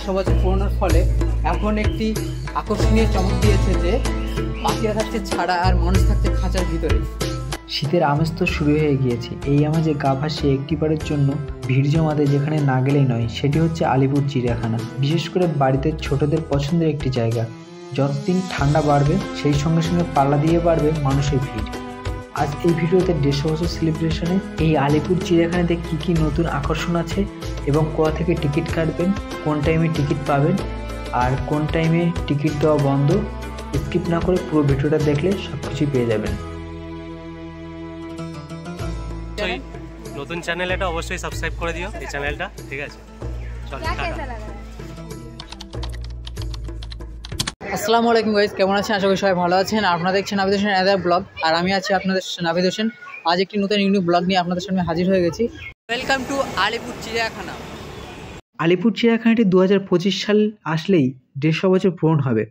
150 বছর পুরনোর ফলে এখন একটি আকর্ষণীয় চমক দিয়েছে যে পাখিরা থাকছে ছাড়া আর মানুষ থাকছে খাঁচার ভিতরে। শীতের আমেজ তো শুরু হয়ে গিয়েছে। এই আমেজে গা ভাসিয়ে একটিবারের জন্য ভিড় জমাতে যেখানে না গেলেই নয় সেটি হচ্ছে আলিপুর চিড়িয়াখানা। বিশেষ করে বাড়িতে ছোটদের পছন্দের একটি জায়গা। যতদিন ঠান্ডা বাড়বে সেই সঙ্গে সঙ্গে পাল্লা দিয়ে বাড়বে মানুষের ভিড়। আজ এই ভিডিওতে 150 বছর সেলিব্রেশনে এই আলিপুর চিড়িয়াখানাতে কী কী নতুন আকর্ষণ আছে এবং কোথা থেকে টিকিট কাটবেন, কোন টাইমে টিকিট পাবেন আর কোন টাইমে টিকিট দেওয়া বন্ধ, স্কিপ না করে পুরো ভিডিওটা দেখলে সব কিছুই পেয়ে যাবেন। নতুন চ্যানেল, এটা অবশ্যই সাবস্ক্রাইব করে দিও এই চ্যানেলটা, ঠিক আছে? চলো টাটা। আসসালামু আলাইকুম গাইস, কেমন আছেন? আশা করি সবাই ভালো আছেন। আপনারা দেখছেন নাভিদ হোসেন এদার ব্লগ, আর আমি আছি আপনাদের নাভিদ হোসেন। আজ একটি নতুন ইউনিক ব্লগ নিয়ে আপনাদের সামনে হাজির হয়ে গেছি। ওয়েলকাম টু আলিপুর চিড়িয়াখানা। আলিপুর চিড়িয়াখানাটি 2025 সাল আসলেই 150 বছর পূরণ হবে।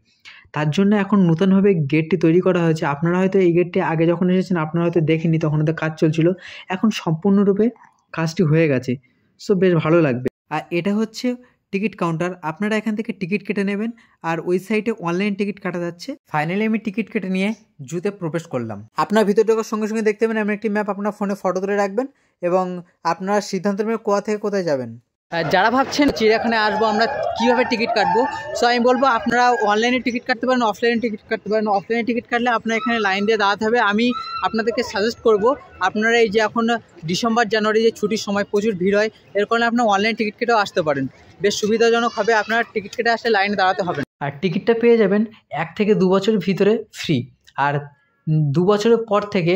তার জন্য এখন নতুনভাবে গেটটি তৈরি করা হয়েছে। আপনারা হয়তো এই গেটটি আগে যখন এসেছেন আপনারা হয়তো দেখেননি, তখন ওদের কাজ চলছিল। এখন সম্পূর্ণরূপে কাজটি হয়ে গেছে, সো বেশ ভালো লাগবে। আর এটা হচ্ছে টিকিট কাউন্টার। আপনারা এখান থেকে টিকিট কেটে নেবেন, আর ওই সাইটে অনলাইন টিকিট কাটা যাচ্ছে। ফাইনালি আমি টিকিট কেটে নিয়ে জুতে প্রবেশ করলাম। আপনার ভিতর ঢোকার সঙ্গে সঙ্গে দেখতে পাবেন এমন একটি ম্যাপ, আপনার ফোনে ফটো তুলে রাখবেন এবং আপনারা সিদ্ধান্ত নেবেন কোথা থেকে কোথায় যাবেন। যারা ভাবছেন চিড়িয়াখানায় আসবো আমরা কীভাবে টিকিট কাটবো, সো আমি বলবো আপনারা অনলাইনে টিকিট কাটতে পারেন, অফলাইনে টিকিট কাটতে পারেন। অফলাইনে টিকিট কাটলে আপনার এখানে লাইন দিয়ে দাঁড়াতে হবে। আমি আপনাদেরকে সাজেস্ট করব আপনারা এই যে এখন ডিসেম্বর জানুয়ারি যে ছুটির সময় প্রচুর ভিড় হয়, এর কারণে আপনার অনলাইন টিকিট কেটেও আসতে পারেন। বেশ সুবিধাজনক হবে, আপনার টিকিট কেটে আসলে লাইনে দাঁড়াতে হবে না। আর টিকিটটা পেয়ে যাবেন 1 থেকে 2 বছরের ভিতরে ফ্রি, আর 2 বছরের পর থেকে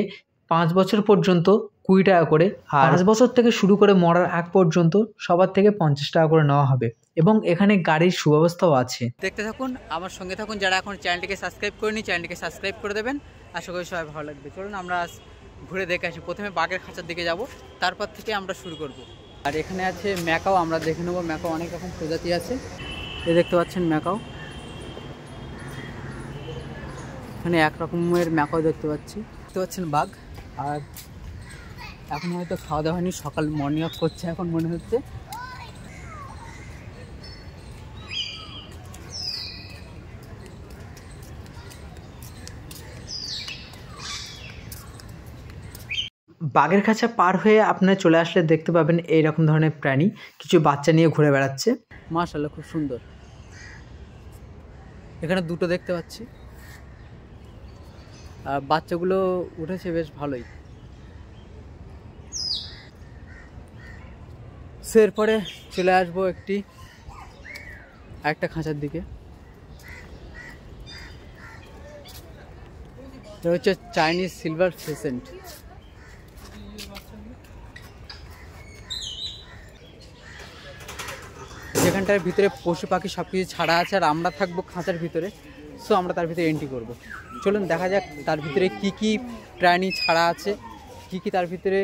5 বছর পর্যন্ত 20 টাকা করে, আর 5 বছর থেকে শুরু করে মরার আগ পর্যন্ত সবার থেকে 50 টাকা করে নেওয়া হবে। এবং এখানে গাড়ির সুব্যবস্থাও আছে। দেখতে থাকুন, আমার সঙ্গে থাকুন। যারা এখন চ্যানেলটিকে সাবস্ক্রাইব করেনি চ্যানেলটিকে সাবস্ক্রাইব করে দেবেন। আশা করি সবাই ভালো লাগবে। চলুন আমরা আজ ঘুরে দেখে আসি। প্রথমে বাঘের খাঁচার দিকে যাব, তারপর থেকে আমরা শুরু করব। আর এখানে আছে ম্যাকাও, আমরা দেখে নেবো। ম্যাকাও অনেক রকম প্রজাতি আছে। এই দেখতে পাচ্ছেন ম্যাকাও, এখানে এক রকমের ম্যাকাও দেখতে পাচ্ছি। দেখতে পাচ্ছেন বাঘ। আর এখন হয়তো খাওয়া দাওয়া হয়নি, সকাল মর্নিং ওয়াক করছে এখন মনে হচ্ছে। বাঘের খাঁচা পার হয়ে আপনারা চলে আসলে দেখতে পাবেন এইরকম ধরনের প্রাণী কিছু বাচ্চা নিয়ে ঘুরে বেড়াচ্ছে। মাশাআল্লাহ, খুব সুন্দর। এখানে দুটো দেখতে পাচ্ছি, আর বাচ্চাগুলো উঠেছে বেশ ভালোই। এরপরে চলে আসবো একটা খাঁচার দিকে। এটা হচ্ছে চাইনিজ সিলভার ফেসেন্ট। যেখানটার ভিতরে পশু পাখি সব কিছু ছাড়া আছে, আর আমরা থাকবো খাঁচার ভিতরে। সো আমরা তার ভিতরে এন্ট্রি করব। চলুন দেখা যাক তার ভিতরে কি কি প্রাণী ছাড়া আছে, কি কি তার ভিতরে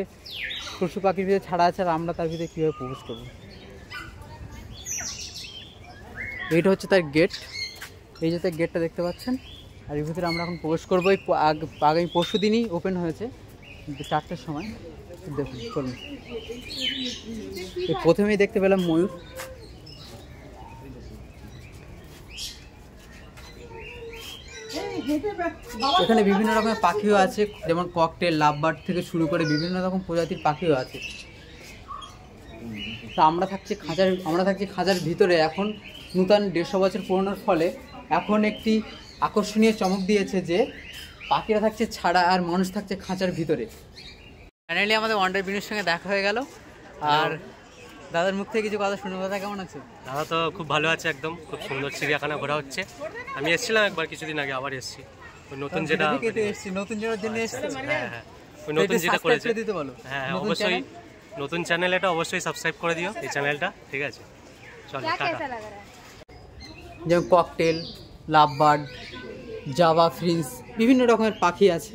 পশু পাখির ভিতরে ছাড়া আছে, আর আমরা তার ভিতরে কীভাবে প্রবেশ করবো। এইটা হচ্ছে তার গেট। এই যে তার গেটটা দেখতে পাচ্ছেন, আর এর ভিতরে আমরা এখন প্রবেশ করবো। এই আগামী পরশু দিনই ওপেন হয়েছে 4টার সময়। দেখুন, চলুন। প্রথমেই দেখতে পেলাম ময়ূর। এখানে বিভিন্ন রকমের পাখিও আছে, যেমন ককটেল, লাভবার্ড থেকে শুরু করে বিভিন্ন রকম প্রজাতির পাখিও আছে। তো আমরা থাকছি খাঁচার ভিতরে। এখন নূতন 150 বছর পুরনোর ফলে এখন একটি আকর্ষণীয় চমক দিয়েছে যে পাখিরা থাকছে ছাড়া আর মানুষ থাকছে খাঁচার ভিতরে। ফাইনালি আমাদের ওয়ান্ডার বিনুর সঙ্গে দেখা হয়ে গেল, আর দাদার মুখ থেকে কিছু কথা শুনে। দাদা কেমন আছে? দাদা তো খুব ভালো আছে, একদম খুব সুন্দর চিড়িয়াখানা ঘোরা হচ্ছে। আমি এসেছিলাম একবার কিছুদিন আগে, আবার এসেছি। ওই নতুন যেটা নতুন জন্য এসেছি। হ্যাঁ, ওই নতুন যেটা করেছে দিতে বলো। হ্যাঁ, অবশ্যই নতুন চ্যানেল, এটা অবশ্যই সাবস্ক্রাইব করে দিও এই চ্যানেলটা, ঠিক আছে? চলো টাটা। যেমন ককটেল, লাভবার্ড, জাভা ফ্রিন্স, বিভিন্ন রকমের পাখি আছে।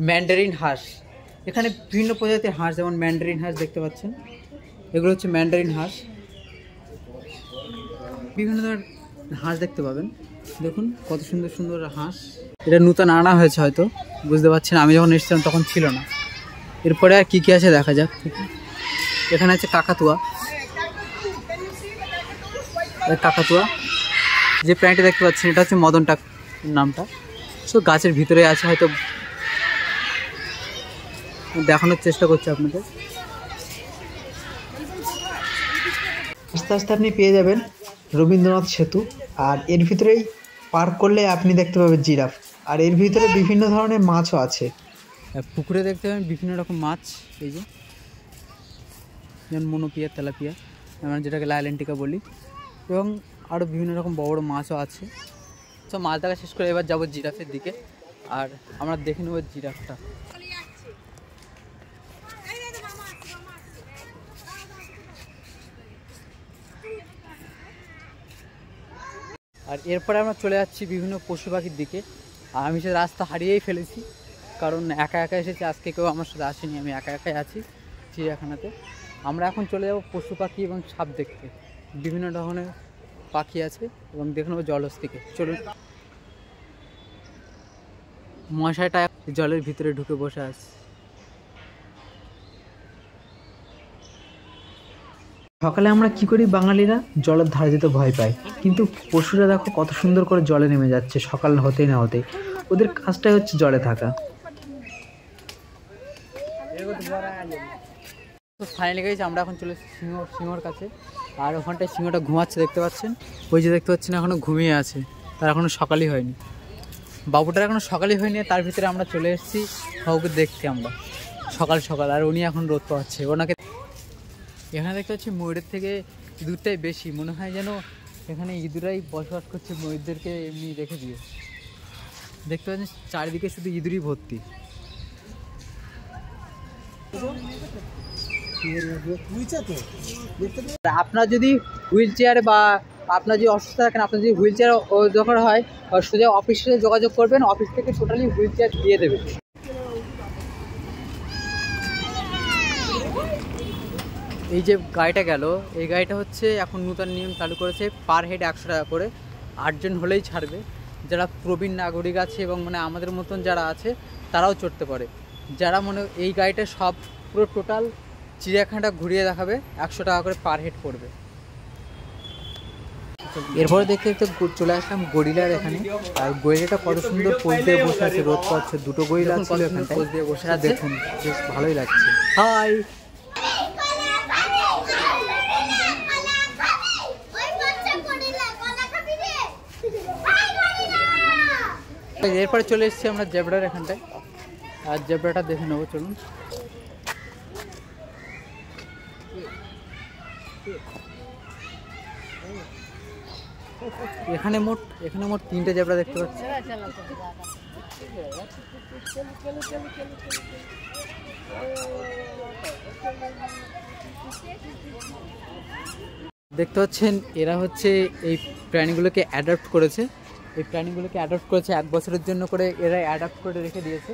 ম্যান্ডারিন হাঁস, এখানে বিভিন্ন প্রজাতির হাঁস, যেমন ম্যান্ডারিন হাঁস দেখতে পাচ্ছেন। এগুলো হচ্ছে ম্যান্ডারিন হাঁস। বিভিন্ন ধরনের হাঁস দেখতে পাবেন। দেখুন কত সুন্দর সুন্দর হাঁস। এটা নতুন আনা হয়েছে, হয়তো বুঝতে পারছেন, আমি যখন এসেছিলাম তখন ছিল না। এরপরে আর কী কী আছে দেখা যাক। এখানে আছে কাকাতুয়া, কাকাতুয়া। যে প্রাণীটা দেখতে পাচ্ছেন এটা হচ্ছে মদন টাক নামটা। সো গাছের ভিতরে আছে, হয়তো দেখানোর চেষ্টা করছি আপনাদের। আস্তে আস্তে আপনি পেয়ে যাবেন রবীন্দ্রনাথ সেতু, আর এর ভিতরেই পার্ক করলে আপনি দেখতে পাবেন জিরাফ, আর এর ভিতরে বিভিন্ন ধরনের মাছও আছে। পুকুরে দেখতে পাবেন বিভিন্ন রকম মাছ, এই যে যেমন মনোপিয়া, তেলাপিয়া, আমরা যেটাকে লাইলেন্টিকা বলি, এবং আরও বিভিন্ন রকম বড় বড় মাছও আছে। তো মাছ দেখা শেষ করে এবার যাবো জিরাফের দিকে, আর আমরা দেখে নেব জিরাফটা। আর এরপরে আমরা চলে যাচ্ছি বিভিন্ন পশু পাখির দিকে। আর আমি সে রাস্তা হারিয়েই ফেলেছি, কারণ একা একা এসেছি, আজকে কেউ আমার সাথে আসেনি, আমি একা একাই আছি চিড়িয়াখানাতে। আমরা এখন চলে যাব পশু পাখি এবং সাপ দেখতে। বিভিন্ন ধরনের পাখি আছে এবং দেখে নেবো জলহস্তিকে। চলুন। মশাটা জলের ভিতরে ঢুকে বসে আছে। সকালে আমরা কি করি বাঙালিরা, জলের ধারে যেতে ভয় পাই, কিন্তু পশুরা দেখো কত সুন্দর করে জলে নেমে যাচ্ছে সকাল হতেই না হতেই। ওদের কাজটাই হচ্ছে জলে থাকা। তো ফাইনালি গেছি, আমরা এখন চলে এসেছি সিংহর কাছে। আর ওখানটায় সিংহটা ঘুমাচ্ছে, দেখতে পাচ্ছেন। ওই যে দেখতে পাচ্ছেন এখনও ঘুমিয়ে আছে, তার এখনও সকালই হয়নি। বাবুটার এখনও সকালই হয়নি, তার ভিতরে আমরা চলে এসেছি বাবুকে দেখতে আমরা সকাল সকাল। আর উনি এখন রোদ পাচ্ছে ওনাকে। এখানে দেখতে পাচ্ছি ময়ূরের থেকে ইঁদুরটাই বেশি, মনে হয় যেন এখানে ইঁদুরাই বসবাস করছে, ময়ূরদেরকে এমনি রেখে দিয়ে। দেখতে পাচ্ছেন চারিদিকে শুধু ইঁদুরই ভর্তি। আপনার যদি হুইল চেয়ারে বা আপনার যদি অসুস্থ থাকেন, আপনার যদি হুইল চেয়ার দরকার হয়, সোজা অফিসে যোগাযোগ করবেন, অফিস থেকে টোটালি হুইল চেয়ার দিয়ে দেবে। এই যে গাড়িটা গেল, এই গাড়িটা হচ্ছে এখন নতুন নিয়ম চালু করেছে, পার হেড 100 টাকা করে, 8 জন হলেই ছাড়বে। যারা প্রবীণ নাগরিক আছে এবং মানে আমাদের মতন যারা আছে তারাও চড়তে পারে। যারা মনে এই গাড়িটা সব পুরো টোটাল চিড়িয়াখানাটা ঘুরিয়ে দেখাবে, 100 টাকা করে পার হেড পড়বে। এরপরে দেখতে দেখতে চলে আসলাম গরিলার এখানে। আর গরিলাটা কত সুন্দর পোজ দিয়ে বসে আছে, রোদ পাচ্ছে। দুটো গরিলা ছিল এখানে পোজ দিয়ে বসে আছে, দেখুন বেশ ভালোই লাগছে। হাই। এরপরে চলে এসেছি আমরা জেব্রার এখানটায়, আর জেব্রাটা দেখে নেবো, চলুন। এখানে মোট 3টে জেব্রা দেখতে পাচ্ছি। দেখতে পাচ্ছেন এরা হচ্ছে এই প্রাণীগুলোকে অ্যাডাপ্ট করেছে। এই প্রাণীগুলোকে অ্যাডাপ্ট করেছে 1 বছরের জন্য করে, এরা অ্যাডাপ্ট করে রেখে দিয়েছে।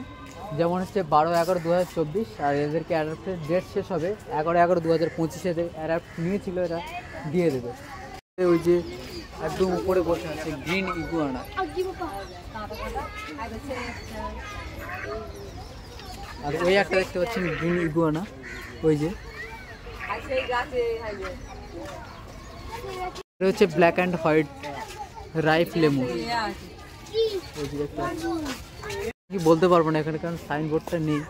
যেমন হচ্ছে 12/11/2024, আর এদেরকে অ্যাডাপ্টের ডেট শেষ হবে 11/11/2025। এদের অ্যাডাপ্ট নিয়েছিল, এরা দিয়ে দেবে। ওই যে একদম উপরে বসে আছে গ্রিন ইগুয়ানা। আর ওই একটা দেখতে পাচ্ছেন গ্রিন ইগুয়ানা, ওই যে এটা হচ্ছে ব্ল্যাক অ্যান্ড হোয়াইট রাইফ লেমুর। কি বলতে পারবো না এখানে, কারণ সাইনবোর্ডটা নেই,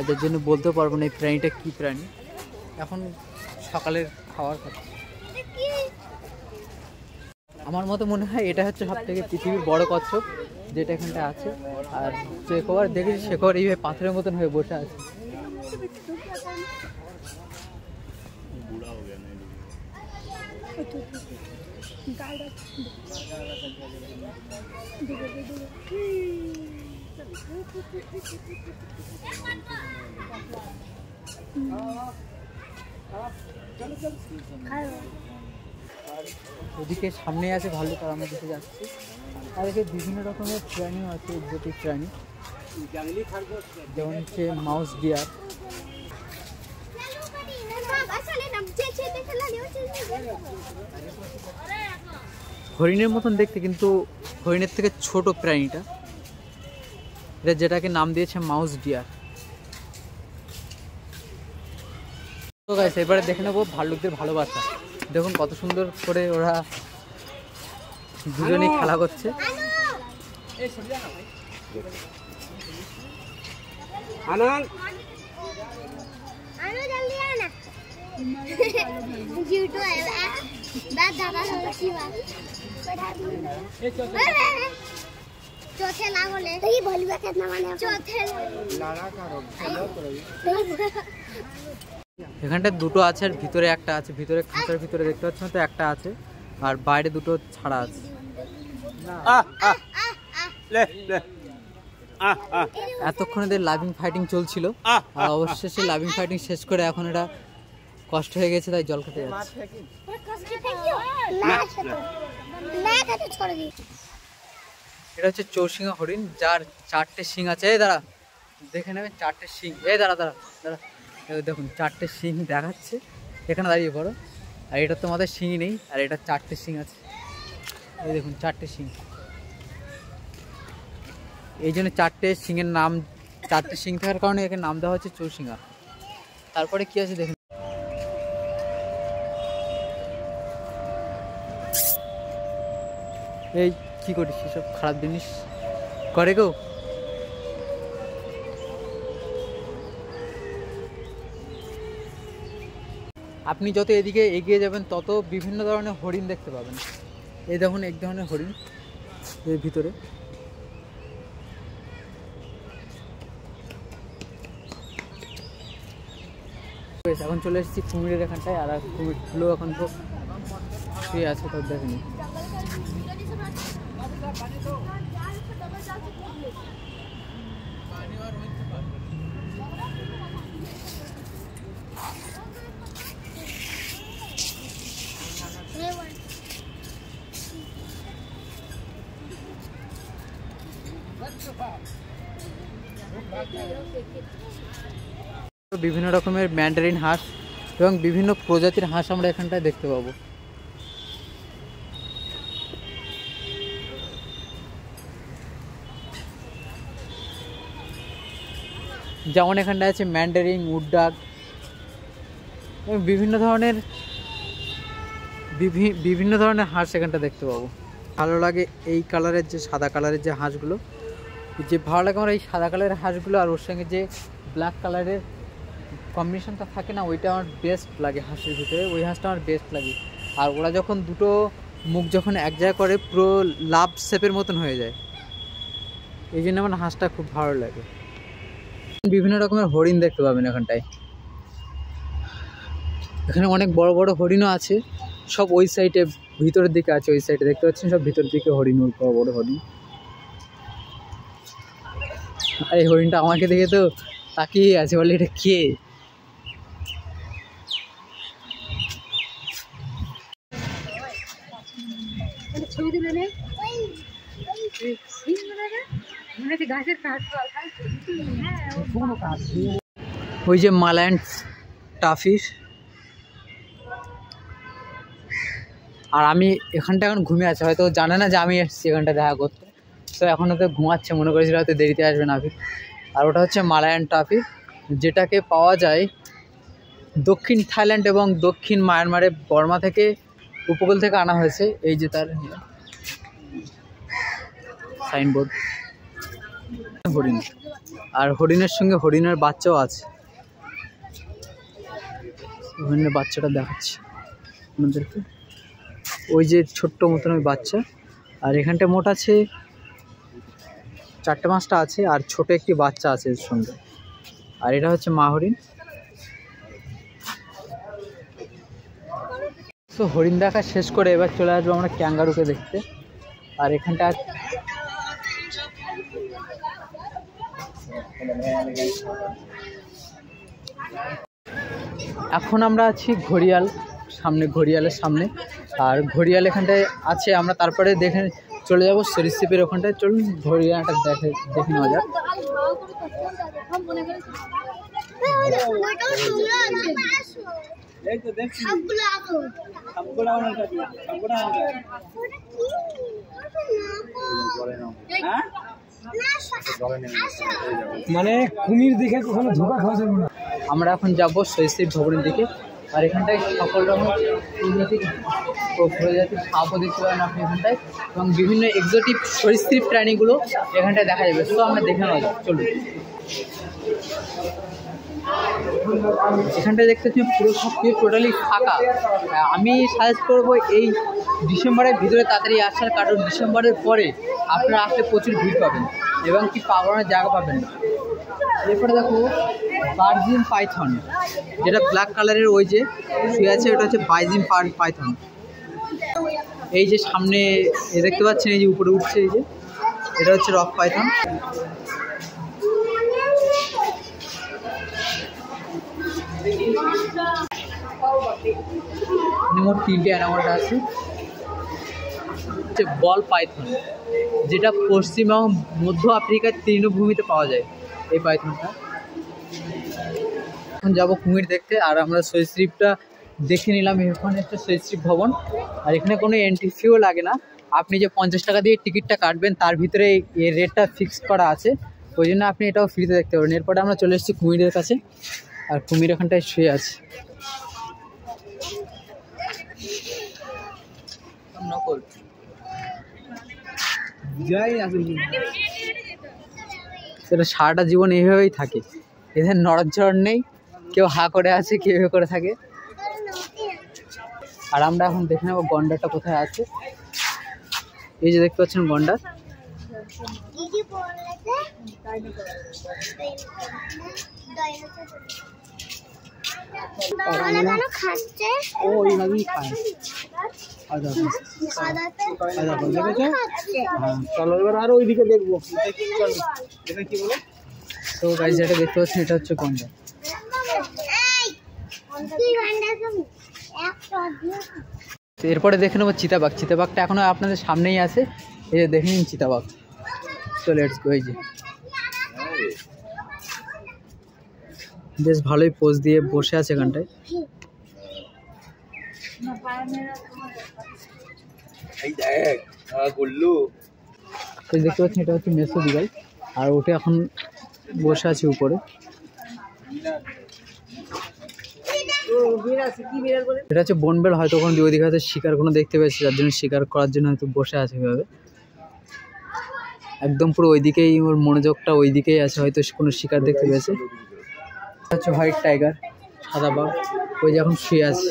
এদের জন্য বলতে পারবো না এই প্রাণীটা কি প্রাণী। এখন সকালের খাবার খাচ্ছে। আমার মতো মনে হয় এটা হচ্ছে সবথেকে পৃথিবীর বড় কচ্ছপ যেটা এখানটা আছে। আর যে কবার দেখেছি সে কবার এইভাবে পাথরের মতন হয়ে বসে আছে। ওদিকে সামনে আছে ভাল্লুক, আর আমরা দেখে যাচ্ছি। আর এখানে বিভিন্ন রকমের প্রাণীও আছে, এক্সোটিক প্রাণী, যেমন হচ্ছে মাউস ডিয়ার। হরিণের মতন দেখতে, কিন্তু হরিণের থেকে ছোট প্রাণীটা, এটা যেটাকে নাম দিয়েছে মাউস ডিয়ার। তো গাইস এবারে দেখে নেবো ভাল্লুকদের ভালোবাসা। দেখুন কত সুন্দর করে ওরা দুজনেই খেলা করছে। এখানটা দুটো আছে আর ভিতরে একটা আছে, ভিতরে খাঁচার ভিতরে দেখতে পাচ্ছেন তো একটা আছে আর বাইরে দুটো ছাড়া আছে। এতক্ষণ এদের লাভিং ফাইটিং চলছিল আর অবশেষে লাভিং ফাইটিং শেষ করে এখন এটা কষ্ট হয়ে গেছে তাই জল খেতে যাচ্ছে। এটা হচ্ছে চৌশিঙা হরিণ যার 4টে শিং আছে। এই দাঁড়া দেখে নেবেন 4টে শিং। এই দাঁড়া দাঁড়া দাঁড়া দেখুন 4টে শিং দেখাচ্ছে, এখানে দাঁড়িয়ে পড়ো। আর এটা তো আমাদের শিংই নেই আর এটা 4টে শিং আছে। এই দেখুন 4টে শিং, এই জন্য 4টে শিংয়ের নাম, 4টে শিং থাকার কারণে এখানে নাম দেওয়া হচ্ছে চৌশিঙা। তারপরে কি আছে দেখুন, এই কি করিস সব খারাপ জিনিস করে গো। আপনি যত এদিকে এগিয়ে যাবেন তত বিভিন্ন ধরনের হরিণ দেখতে পাবেন। এই দেখুন এক ধরনের হরিণ এর ভিতরে। এখন চলে এসেছি কুমিরের এখানটায় আর কুমিরগুলো এখন তো শুয়ে আছে, তো দেখেনি। বিভিন্ন রকমের ম্যান্ডারিন হাঁস এবং বিভিন্ন প্রজাতির হাঁস আমরা এখানটায় দেখতে পাবো। যেমন এখানটায় আছে ম্যান্ডারিন, উডডাক এবং বিভিন্ন ধরনের হাঁস এখানটা দেখতে পাবো। ভালো লাগে এই কালারের যে সাদা কালারের যে হাঁসগুলো, যে ভালো লাগে আমার এই সাদা কালারের হাঁসগুলো। আর ওর সঙ্গে যে ব্ল্যাক কালারের কম্বিনেশনটা থাকে না, ওইটা আমার বেস্ট লাগে হাঁসের ভিতরে, ওই হাঁসটা আমার বেস্ট লাগে। আর ওরা যখন দুটো মুখ যখন এক জায়গায় করে পুরো লাভ শেপের মতন হয়ে যায়, এই জন্য আমার হাঁসটা খুব ভালো লাগে। বিভিন্ন রকমের হরিণ দেখতে পাবেন এখানটায়। এখানে অনেক বড় বড় হরিণও আছে, সব ওই সাইডে ভিতরের দিকে আছে। ওই সাইডে দেখতে পাচ্ছেন সব ভিতরের দিকে হরিণ, বড় বড় হরিণ। আর এই হরিণটা আমাকে দেখে তো তাকিয়ে আছে, বলে এটা কে। ওই যে মালায়ান টাফিস। আর আমি এখানটা এখন ঘুমিয়ে আছে, হয়তো জানে না যে আমি এসেছি এখানটা দেখা করতে, তো এখন হয়তো ঘুমাচ্ছে, মনে করেছিল হয়তো দেরিতে আসবে নাফিস। আর ওটা হচ্ছে মালায়ান টাফিস, যেটাকে পাওয়া যায় দক্ষিণ থাইল্যান্ড এবং দক্ষিণ মায়ানমারে, বর্মা থেকে উপকূল থেকে আনা হয়েছে। এই যে তার সাইনবোর্ড। হরিণ, আর হরিণের সঙ্গে হরিণের বাচ্চাও আছে। হরিণের বাচ্চাটা দেখাচ্ছি আপনাদেরকে, ওই যে ছোট্ট মতন ওই বাচ্চা। আর এখানটা মোট আছে 4টে-5টা আছে, আর ছোট একটি বাচ্চা আছে এর সঙ্গে। আর এটা হচ্ছে মা হরিণ। তো হরিণ দেখা শেষ করে এবার চলে আসবো আমরা ক্যাঙ্গারুকে দেখতে। আর এখানটা এখন আমরা আছি ঘড়িয়াল সামনে, ঘড়িয়ালের সামনে। আর ঘড়িয়াল এখানটায় আছে, আমরা তারপরে দেখে চলে যাবো সরীসৃপের ওখানটায়। চলুন ঘড়িয়ালটা দেখে নেওয়া যাক। মানে কুমির দেখে কখনো ধোকা খাওয়া যাবে না। আমরা এখন যাবো সরীসৃপ ভবনের দিকে। আর এখানটায় সকল রকম প্রজাতির সাপও দেখতে পাবেন আপনি এখানটায়, এবং বিভিন্ন এক্সোটিক সরীসৃপ প্রাণীগুলো এখানটায় দেখা যাবে। তো আমরা দেখে নেওয়া যাবে, চলুন। এখানটায় দেখতে পাচ্ছি পুরো সব কিছু টোটালি ফাঁকা। আমি সাজেস্ট করবো এই ডিসেম্বরের ভিতরে তাড়াতাড়ি আসার, কারণ ডিসেম্বরের পরে আপনারা আসলে প্রচুর ভিড় পাবেন এবং কি পা বাড়ানোর জায়গা পাবেন না। এরপরে দেখো ভার্জিন পাইথন, যেটা ব্ল্যাক কালারের ওই যে শুয়ে আছে, ওটা হচ্ছে ভার্জিন পাইথন। এই যে সামনে দেখতে পাচ্ছেন, এই যে উপরে উঠছে, এই যে এটা হচ্ছে রক পাইথন। মোট 3টে অ্যানিমালটা আছে। বল পাইথন, যেটা পশ্চিম এবং মধ্য আফ্রিকার তৃণভূমিতে পাওয়া যায় এই পাইথনটা। এখন যাবো কুমির দেখতে, আর আমরা সরীসৃপটা দেখে নিলাম। এখানে একটা সরীসৃপ ভবন, আর এখানে কোনো এন্ট্রি ফিও লাগে না। আপনি যে 50 টাকা দিয়ে টিকিটটা কাটবেন তার ভিতরে এই রেটটা ফিক্স করা আছে, ওই জন্য আপনি এটাও ফ্রিতে দেখতে পারেন। এরপরে আমরা চলে এসেছি কুমিরের কাছে, আর কুমির এখানটায় শুয়ে আছে। নকল সেটা সারাটা জীবন এইভাবেই থাকে, এদের নড়াচড় নেই, কেউ হা করে আছে, কেউ এভাবে করে থাকে। আর আমরা এখন দেখে নেবো গন্ডারটা কোথায় আছে। এই যে দেখতে পাচ্ছেন গন্ডার। চলো এবার আরো ওইদিকে দেখবো। তো গাইস যেটা দেখতে পাচ্ছেন এটা হচ্ছে গন্ডার। এরপরে দেখে নেবো চিতাবাঘ। চিতাবাঘটা এখনো আপনাদের সামনেই আছে, এই যে দেখে নিন চিতাবাঘ। তো লেটস গো। এই যে বেশ ভালোই পোজ দিয়ে বসে আছে এখানটায়। দেখতে পাচ্ছেন এটা হচ্ছে মেসো বিড়াল, আর ওটা এখন বসে আছে উপরে। এটা হচ্ছে বনবেল, হয়তো ওখানে ওইদিকে হয়তো শিকার কোনো দেখতে পেয়েছে, যার জন্য শিকার করার জন্য হয়তো বসে আছে এভাবে। একদম পুরো ওইদিকেই ওর মনোযোগটা ওইদিকেই আছে, হয়তো কোনো শিকার দেখতে পেয়েছে। এটা হচ্ছে হোয়াইট টাইগার, সাদা বাঘ, ওই যে এখন শুয়ে আছে,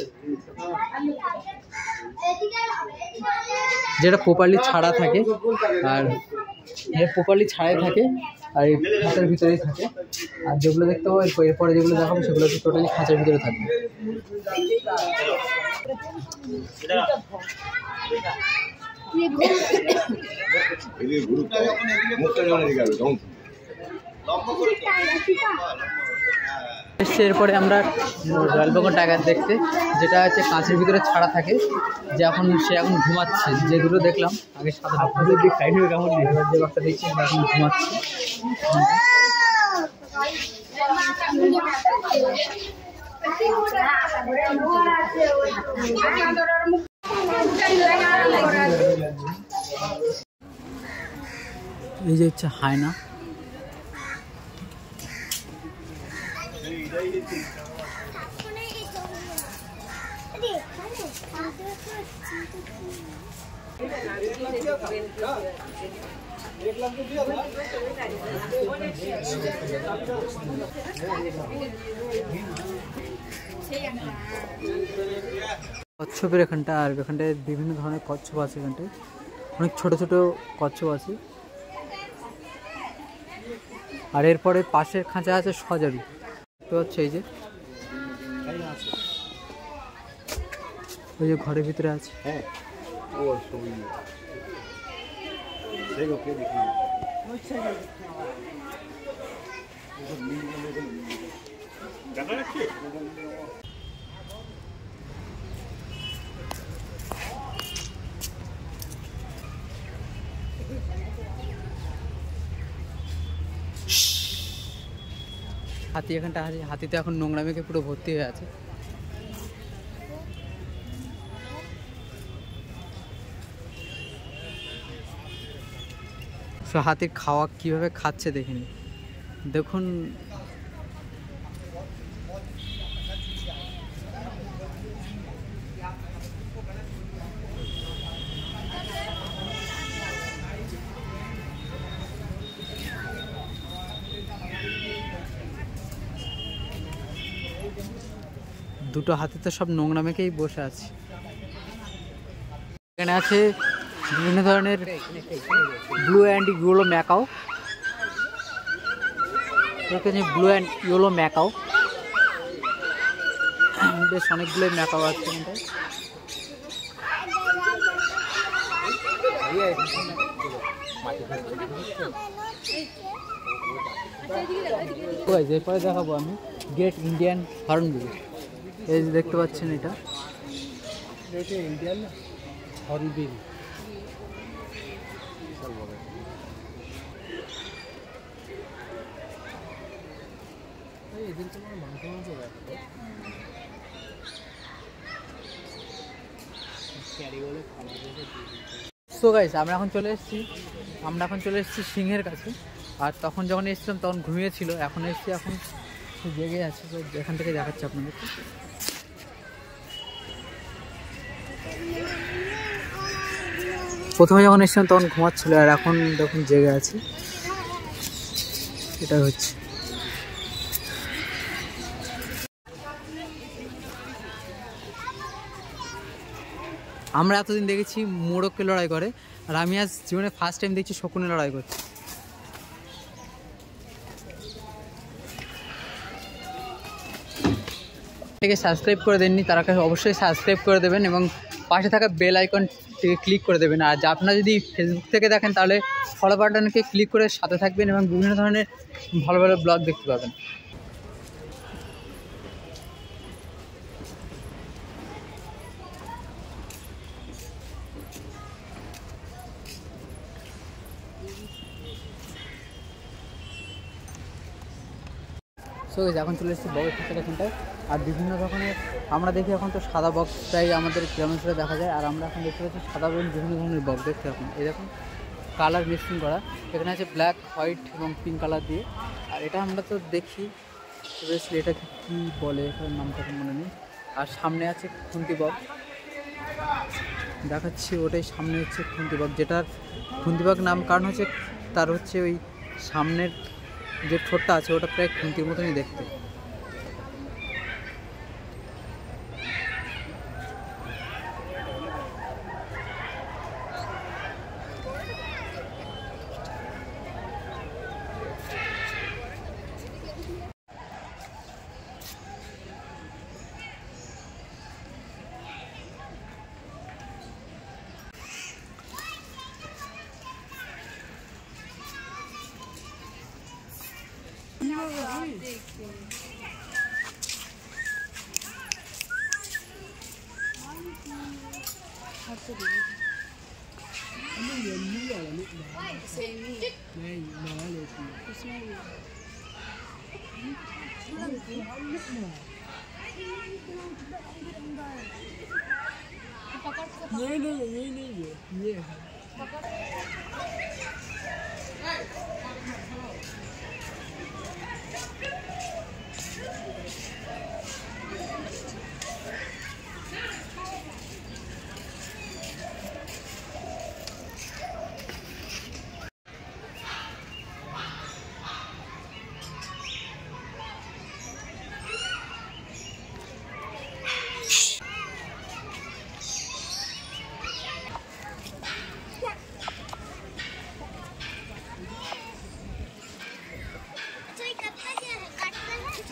যেটা প্রপারলি ছাড়া থাকে। আর এটা প্রপারলি ছাড়াই থাকে, আর এই খাঁচার ভিতরেই থাকে। আর যেগুলো দেখতে পাবো এরপরে যেগুলো দেখাবো সেগুলো তো টোটালি খাঁচার ভিতরে থাকবে। এরপরে আমরা রয়্যাল বেঙ্গল টাইগার দেখতে, যেটা হচ্ছে কাঁচের ভিতরে ছাড়া থাকে, যে সে এখন ঘুমাচ্ছে। যে দুটো দেখলাম আগে সাদা কেমন যে বাঘটা দেখছি এখন ঘুমাচ্ছে। এই যে হচ্ছে হায়না। কচ্ছপের এখানটা, আর এখানটায় বিভিন্ন ধরনের কচ্ছপ আছে, এখানটায় অনেক ছোট ছোট কচ্ছপ আছে। আর এরপরে পাশের খাঁচা আছে সজারু, তো হচ্ছে এই যে ওই যে ঘরের ভিতরে আছে। হাতি এখানটা আছে, হাতিতে এখন নোংরা মেঘে পুরো ভর্তি হয়ে আছে। সো হাতির খাওয়া কিভাবে খাচ্ছে দেখিনি, দেখুন। দুটো হাতে তো সব নোংরা মেখেই বসে আছে। এখানে আছে বিভিন্ন ধরনের ব্লু অ্যান্ড ইয়েলো ম্যাকাও, এখানে ব্লু অ্যান্ড ইয়েলো ম্যাকাও, বেশ অনেকগুলোই ম্যাকাও আছে এখানটায়। এরপরে দেখাবো আমি গ্রেট ইন্ডিয়ান হর্নবিল। এই যে দেখতে পাচ্ছেন এটা ইন্ডিয়ান হর্নবিল। সো গাইস আমরা এখন চলে এসেছি সিংহের কাছে। আর তখন যখন এসেছিলাম তখন ঘুমিয়েছিল, এখন এসেছি এখন জেগে আছে। তো এখান থেকে দেখাচ্ছি আপনাদেরকে। প্রথমে যখন এসেছিলাম তখন ঘুমাচ্ছিল, আর এখন যখন জেগে আছে এটা হচ্ছে। আমরা এতদিন দেখেছি মোরগকে লড়াই করে, আর আমি আজ জীবনে ফার্স্ট টাইম দেখছি শকুনে লড়াই করছে। থেকে সাবস্ক্রাইব করে দেননি তারা অবশ্যই সাবস্ক্রাইব করে দেবেন এবং পাশে থাকা বেল আইকন থেকে ক্লিক করে দেবেন। আর আপনারা যদি ফেসবুক থেকে দেখেন তাহলে ফলো বাটনকে ক্লিক করে সাথে থাকবেন এবং বিভিন্ন ধরনের ভালো ভালো ব্লগ দেখতে পাবেন। সো এখন চলে এসেছি বক্স থাকার এখানটায়। আর বিভিন্ন রকমের আমরা দেখি এখন তো সাদা বক্সটাই আমাদের গ্রামাঞ্চলে দেখা যায়, আর আমরা এখন দেখতে পাচ্ছি সাদা এবং বিভিন্ন ধরনের বক্স দেখতে। এখন এই দেখুন কালার মিক্সিং করা, এখানে আছে ব্ল্যাক, হোয়াইট এবং পিঙ্ক কালার দিয়ে। আর এটা আমরা তো দেখি এটাকে কী বলে, এটার নামটা মনে নেই। আর সামনে আছে খুন্তি বক্স দেখাচ্ছি, ওটাই সামনে হচ্ছে খুন্তি বক্স, যেটার খুন্তি বক্স নাম কারণ হচ্ছে তার হচ্ছে ওই সামনের যে ঠোঁটটা আছে ওটা প্রায় খুন্তির মতনই দেখতে।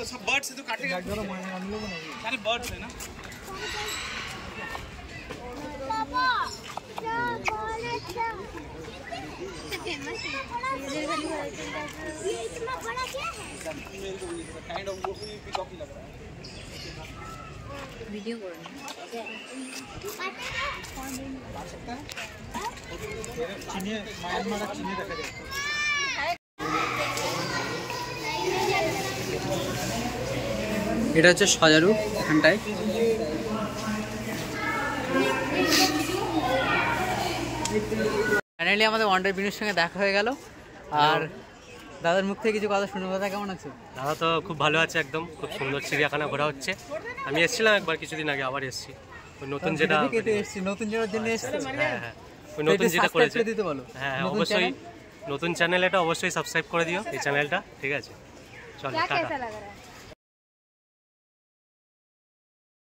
सब बर्ड से तो काटेगा, सारे बर्ड्स है ना। पापा क्या बोले क्या फेमस है ये इतना बड़ा क्या है? काइंड ऑफ वो भी पीकॉक ही लग रहा है। वीडियो कर रहे हैं काट सकता है चीनी म्यांमार का चीनी रखा जाए। এটা হচ্ছে সজারু এখানটায়। ফাইনালি আমাদের ওয়ান্ডার বিনুর সঙ্গে দেখা হয়ে গেল। আর দাদার মুখ থেকে কিছু কথা শুনে, কথা কেমন আছে? দাদা তো খুব ভালো আছে, একদম খুব সুন্দর চিড়িয়াখানা ঘোরা হচ্ছে। আমি এসেছিলাম একবার কিছুদিন আগে, আবার এসেছি ওই নতুন যেটা নতুন যেটার জন্য এসেছি। হ্যাঁ হ্যাঁ ওই নতুন যেটা করেছে হ্যাঁ অবশ্যই নতুন চ্যানেল, এটা অবশ্যই সাবস্ক্রাইব করে দিও এই চ্যানেলটা, ঠিক আছে? চলো টাটা।